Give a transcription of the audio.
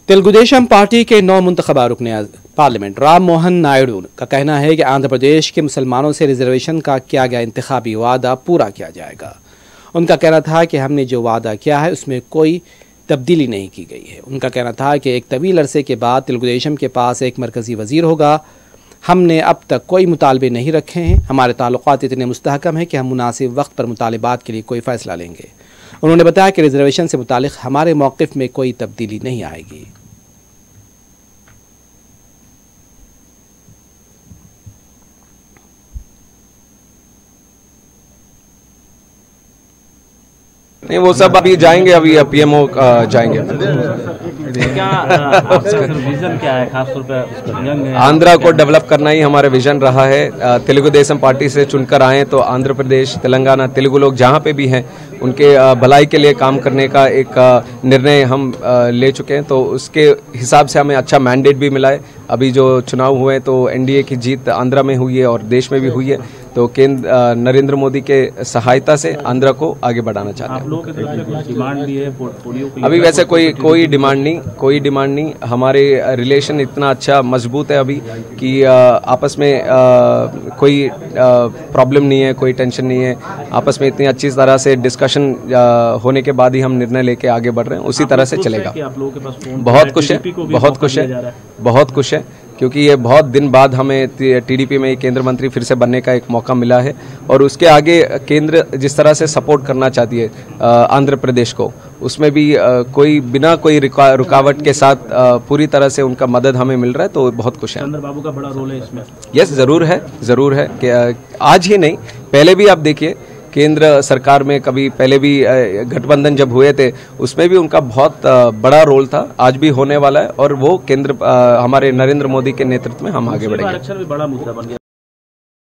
Telugu Desam party के नौ मुंतखबा रुकने parliament Ram Mohan Naidu का कहना है कि आंध्र प्रदेश के मुसलमानों से रिजर्वेशन का किया गया इंतखाबी वादा पूरा किया जाएगा। उनका कहना था कि हमने जो वादा किया है उसमें कोई तब्दीली नहीं की गई है। उनका कहना था कि एक तवील अरसे के बाद तेलुगुदेशम के पास एक मरकज़ी वज़ीर होगा। हमने अब तक कोई मुतालबे नहीं रखे हैं। हमारे ताल्लुकात इतने मुस्तहकम हैं कि हम मुनासिब वक्त पर मुतालबात के लिए कोई फ़ैसला लेंगे। उन्होंने बताया कि रिजर्वेशन से मुतालिक हमारे मौक़िफ़ में कोई तब्दीली नहीं आएगी। नहीं, वो सब अभी जाएंगे, अभी पीएमओ जाएंगे। क्या विजन क्या है खासतौर पर आंध्रा को डेवलप करना ही हमारा विजन रहा है। तेलुगुदेशम पार्टी से चुनकर आए तो आंध्र प्रदेश, तेलंगाना, तेलुगु लोग जहाँ पे भी हैं उनके भलाई के लिए काम करने का एक निर्णय हम ले चुके हैं। तो उसके हिसाब से हमें अच्छा मैंडेट भी मिला है। अभी जो चुनाव हुए तो एनडीए की जीत आंध्रा में हुई है और देश में भी हुई है। तो केंद्र नरेंद्र मोदी के सहायता से आंध्रा को आगे बढ़ाना चाहते हैं। आप लोगों की डिमांड भी है पोर्टफोलियो के लिए? अभी वैसे कोई डिमांड नहीं। हमारे रिलेशन इतना अच्छा मजबूत है अभी कि आपस में कोई प्रॉब्लम नहीं है, कोई टेंशन नहीं है। आपस में इतनी अच्छी तरह से डिस्कशन होने के बाद ही हम निर्णय लेके आगे बढ़ रहे हैं। उसी तरह से चलेगा। बहुत खुश है क्योंकि ये बहुत दिन बाद हमें टीडीपी में केंद्र मंत्री फिर से बनने का एक मौका मिला है। और उसके आगे केंद्र जिस तरह से सपोर्ट करना चाहती है आंध्र प्रदेश को, उसमें भी बिना कोई रुकावट के साथ पूरी तरह से उनका मदद हमें मिल रहा है। तो बहुत खुश है। चंद्रबाबू का बड़ा रोल है इसमें? यस, ज़रूर है कि आज ही नहीं, पहले भी आप देखिए केंद्र सरकार में कभी पहले भी गठबंधन जब हुए थे उसमें भी उनका बहुत बड़ा रोल था। आज भी होने वाला है और वो केंद्र हमारे नरेंद्र मोदी के नेतृत्व में हम आगे बढ़ेंगे। आरक्षण भी बड़ा मुद्दा बन गया।